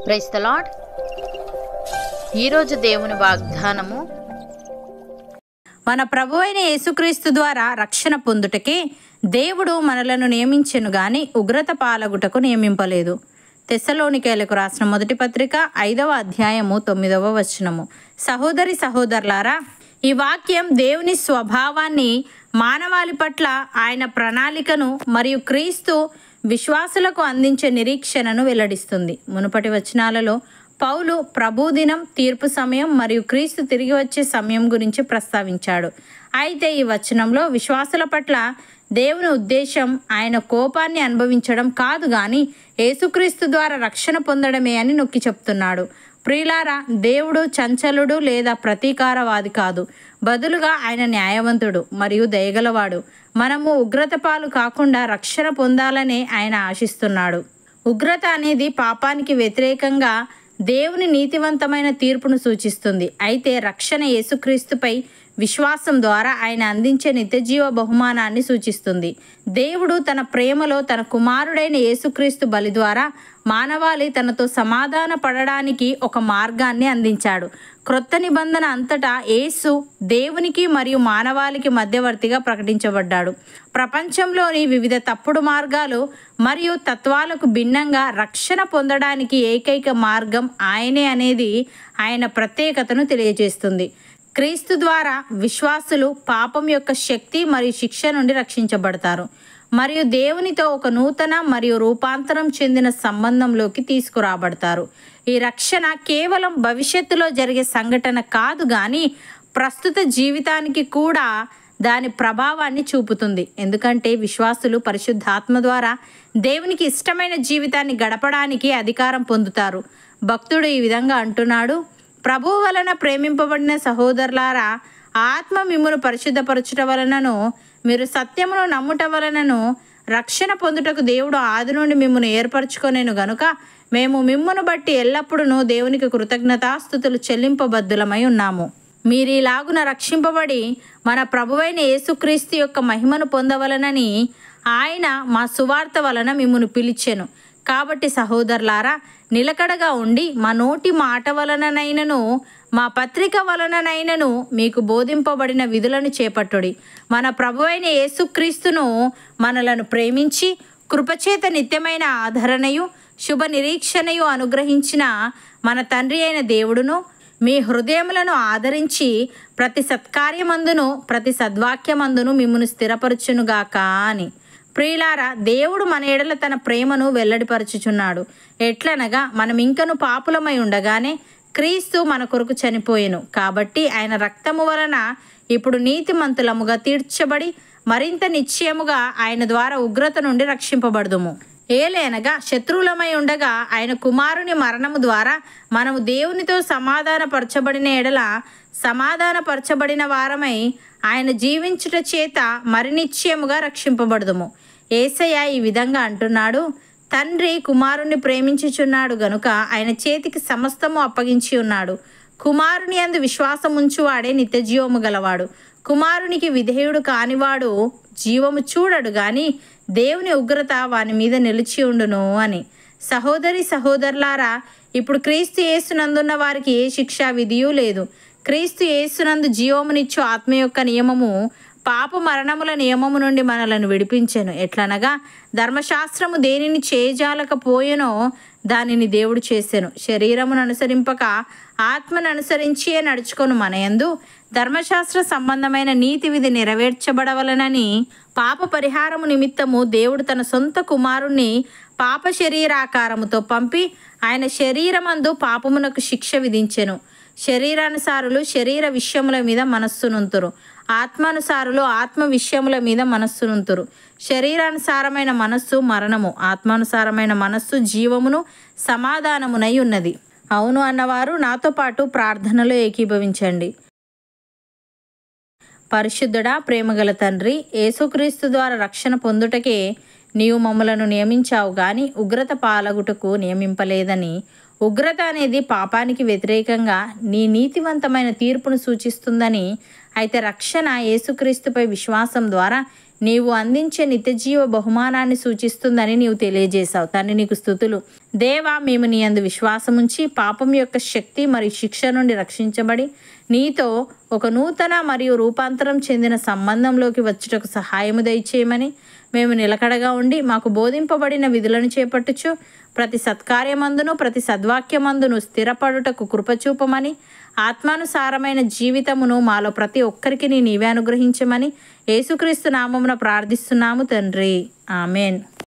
Praise the lord. ఈరోజు దేవుని వాగ్దానము, మన ప్రభువైన యేసుక్రీస్తు ద్వారా రక్షణ పొందుటకే దేవుడు మనలను నియమించెను గాని ఉగ్రత పాలగుటకు నియమింపలేదు. తెస్సలోనికైలకు రాసిన మొదటి పత్రిక 5వ అధ్యాయము 9వ వచనము. సహోదరి సహోదరులారా, ఈ వాక్యం దేవుని స్వభావాన్ని, మానవాళి పట్ల ఆయన ప్రణాళికను మరియు క్రీస్తు విశ్వాసులకు అందించే నిరీక్షణను వెల్లడిస్తుంది. మునుపటి వచనాలలో పౌలు ప్రభుదినం, తీర్పు సమయం మరియు క్రీస్తు తిరిగి వచ్చే సమయం గురించి ప్రస్తావించాడు. అయితే ఈ వచనంలో విశ్వాసుల పట్ల దేవుని ఉద్దేశం ఆయన కోపాన్ని అనుభవించడం కాదు గాని యేసుక్రీస్తు ద్వారా రక్షణ పొందడమే అని నొక్కి చెప్తున్నాడు. ప్రియులారా, దేవుడు చంచలుడు లేదా ప్రతీకారవాది కాదు. బదులుగా ఆయన న్యాయవంతుడు మరియు దయగలవాడు. మనము ఉగ్రత పాలు కాకుండా రక్షణ పొందాలనే ఆయన ఆశిస్తున్నాడు. ఉగ్రత అనేది పాపానికి వ్యతిరేకంగా దేవుని నీతివంతమైన తీర్పును సూచిస్తుంది. అయితే రక్షణ యేసుక్రీస్తుపై విశ్వాసం ద్వారా ఆయన అందించే నిత్యజీవ బహుమానాన్ని సూచిస్తుంది. దేవుడు తన ప్రేమలో తన కుమారుడైన యేసుక్రీస్తు బలి ద్వారా మానవాళి తనతో సమాధాన పడడానికి ఒక మార్గాన్ని అందించాడు. క్రొత్త నిబంధన అంతటా యేసు దేవునికి మరియు మానవాళికి మధ్యవర్తిగా ప్రకటించబడ్డాడు. ప్రపంచంలోని వివిధ తప్పుడు మార్గాలు మరియు తత్వాలకు భిన్నంగా రక్షణ పొందడానికి ఏకైక మార్గం ఆయనే అనేది ఆయన ప్రత్యేకతను తెలియజేస్తుంది. క్రీస్తు ద్వారా విశ్వాసులు పాపం యొక్క శక్తి మరియు శిక్ష నుండి రక్షించబడతారు మరియు దేవునితో ఒక నూతన మరియు రూపాంతరం చెందిన సంబంధంలోకి తీసుకురాబడతారు. ఈ రక్షణ కేవలం భవిష్యత్తులో జరిగే సంఘటన కాదు కానీ ప్రస్తుత జీవితానికి కూడా దాని ప్రభావాన్ని చూపుతుంది. ఎందుకంటే విశ్వాసులు పరిశుద్ధాత్మ ద్వారా దేవునికి ఇష్టమైన జీవితాన్ని గడపడానికి అధికారం పొందుతారు. భక్తుడు ఈ విధంగా అంటున్నాడు: ప్రభువు వలన ప్రేమింపబడిన సహోదరులారా, ఆత్మ మిమ్మును పరిశుద్ధపరచుట వలనను మీరు సత్యమును నమ్ముట వలనను రక్షణ పొందుటకు దేవుడు ఆది నుండి మిమ్మును ఏర్పరచుకొనేను గనుక మేము మిమ్మును బట్టి ఎల్లప్పుడూ దేవునికి కృతజ్ఞతాస్తుతులు చెల్లింపబద్దులమై ఉన్నాము. మీరీలాగున రక్షింపబడి మన ప్రభువైన యేసుక్రీస్తు యొక్క మహిమను పొందవలనని ఆయన మా సువార్త వలన మిమ్మును పిలిచెను. కాబట్టి సహోదరులారా, నిలకడగా ఉండి మా నోటి మాట వలననైనను మా పత్రిక వలననైనను మీకు బోధింపబడిన విధులను చేపట్టుడి. మన ప్రభువైన యేసుక్రీస్తును మనలను ప్రేమించి కృపచేత నిత్యమైన ఆదరణయు శుభ నిరీక్షణయు అనుగ్రహించిన మన తండ్రి అయిన దేవుడును మీ హృదయములను ఆదరించి ప్రతి సత్కార్యమందును ప్రతి సద్వాక్యమందును మిమ్మును స్థిరపరచునుగాక అని. ప్రియులారా, దేవుడు మన ఎడల తన ప్రేమను వెల్లడిపరచుచున్నాడు. ఎట్లనగా మనం ఇంకను పాపులమై ఉండగానే క్రీస్తు మన కొరకు చనిపోయెను. కాబట్టి ఆయన రక్తము వలన ఇప్పుడు నీతిమంతులముగా తీర్చబడి మరింత నిశ్చయముగా ఆయన ద్వారా ఉగ్రత నుండి రక్షింపబడుదుము. ఏలైనగా శత్రువులమై ఉండగా ఆయన కుమారుని మరణము ద్వారా మనము దేవునితో సమాధానపరచబడిన ఎడల సమాధానపరచబడిన వారమై ఆయన జీవించుట చేత మరి నిశ్చయముగా రక్షింపబడుదుము. యేసయ్య ఈ విధంగా అంటున్నాడు: తండ్రి కుమారుణ్ణి ప్రేమించుచున్నాడు గనుక ఆయన చేతికి సమస్తము అప్పగించి ఉన్నాడు. కుమారుని యందు విశ్వాసముంచువాడే నిత్యజీవము గలవాడు. కుమారునికి విధేయుడు కానివాడు జీవము చూడడు గాని దేవుని ఉగ్రత వాని మీద నిలిచి ఉండును అని. సహోదరి సహోదరులారా, ఇప్పుడు క్రీస్తు యేసునందున్న వారికి ఏ శిక్షా విధియూ లేదు. క్రీస్తు యేసునందు జీవమునిచ్చు ఆత్మ యొక్క నియమము పాప మరణముల నియమము నుండి మనలను విడిపించెను. ఎట్లనగా ధర్మశాస్త్రము దేనిని చేయజాలకపోయెనో దానిని దేవుడు చేసెను. శరీరమును అనుసరింపక ఆత్మను అనుసరించియే నడుచుకొను మనయందు ధర్మశాస్త్ర సంబంధమైన నీతి విధి నెరవేర్చబడవలనని పాప పరిహారము నిమిత్తము దేవుడు తన సొంత కుమారుణ్ణి పాప శరీరాకారముతో పంపి ఆయన శరీరమందు పాపమునకు శిక్ష విధించెను. శరీరానుసారులు శరీర విషయముల మీద మనస్సునుంతురు, ఆత్మానుసారులు ఆత్మ విషయముల మీద మనస్సునుంతురు. శరీరానుసారమైన మనస్సు మరణము, ఆత్మానుసారమైన మనస్సు జీవమును సమాధానమునై ఉన్నది. అవును అన్నవారు నాతో పాటు ప్రార్థనలో ఏకీభవించండి. పరిశుద్ధుడా, ప్రేమగల తండ్రి, యేసుక్రీస్తు ద్వారా రక్షణ పొందుటకే నీవు మమ్మలను నియమించావు గాని ఉగ్రత పాలగుటకు నియమింపలేదని. ఉగ్రత అనేది పాపానికి వ్యతిరేకంగా నీ నీతివంతమైన తీర్పును సూచిస్తుందని. అయితే రక్షణ యేసుక్రీస్తుపై విశ్వాసం ద్వారా నీవు అందించే నిత్యజీవ బహుమానాన్ని సూచిస్తుందని నీవు తెలియజేశావు. తండ్రి నీకు స్తుతులు. దేవా, మేము నీ యందు విశ్వాసముంచి పాపం యొక్క శక్తి మరియు శిక్ష నుండి రక్షించబడి నీతో ఒక నూతన మరియు రూపాంతరం చెందిన సంబంధంలోకి వచ్చుటకు సహాయము దయచేయమని మేము నిలకడగా ఉండి మాకు బోధింపబడిన విధులను చేపట్టుచు ప్రతి సత్కార్యమందును ప్రతి సద్వాక్యమందును స్థిరపడుటకు కృపచూపమని ఆత్మానుసారమైన జీవితమును మాలో ప్రతి ఒక్కరికి నీవే అనుగ్రహించమని యేసుక్రీస్తు నామమున ప్రార్థిస్తున్నాము తండ్రి. ఆమెన్.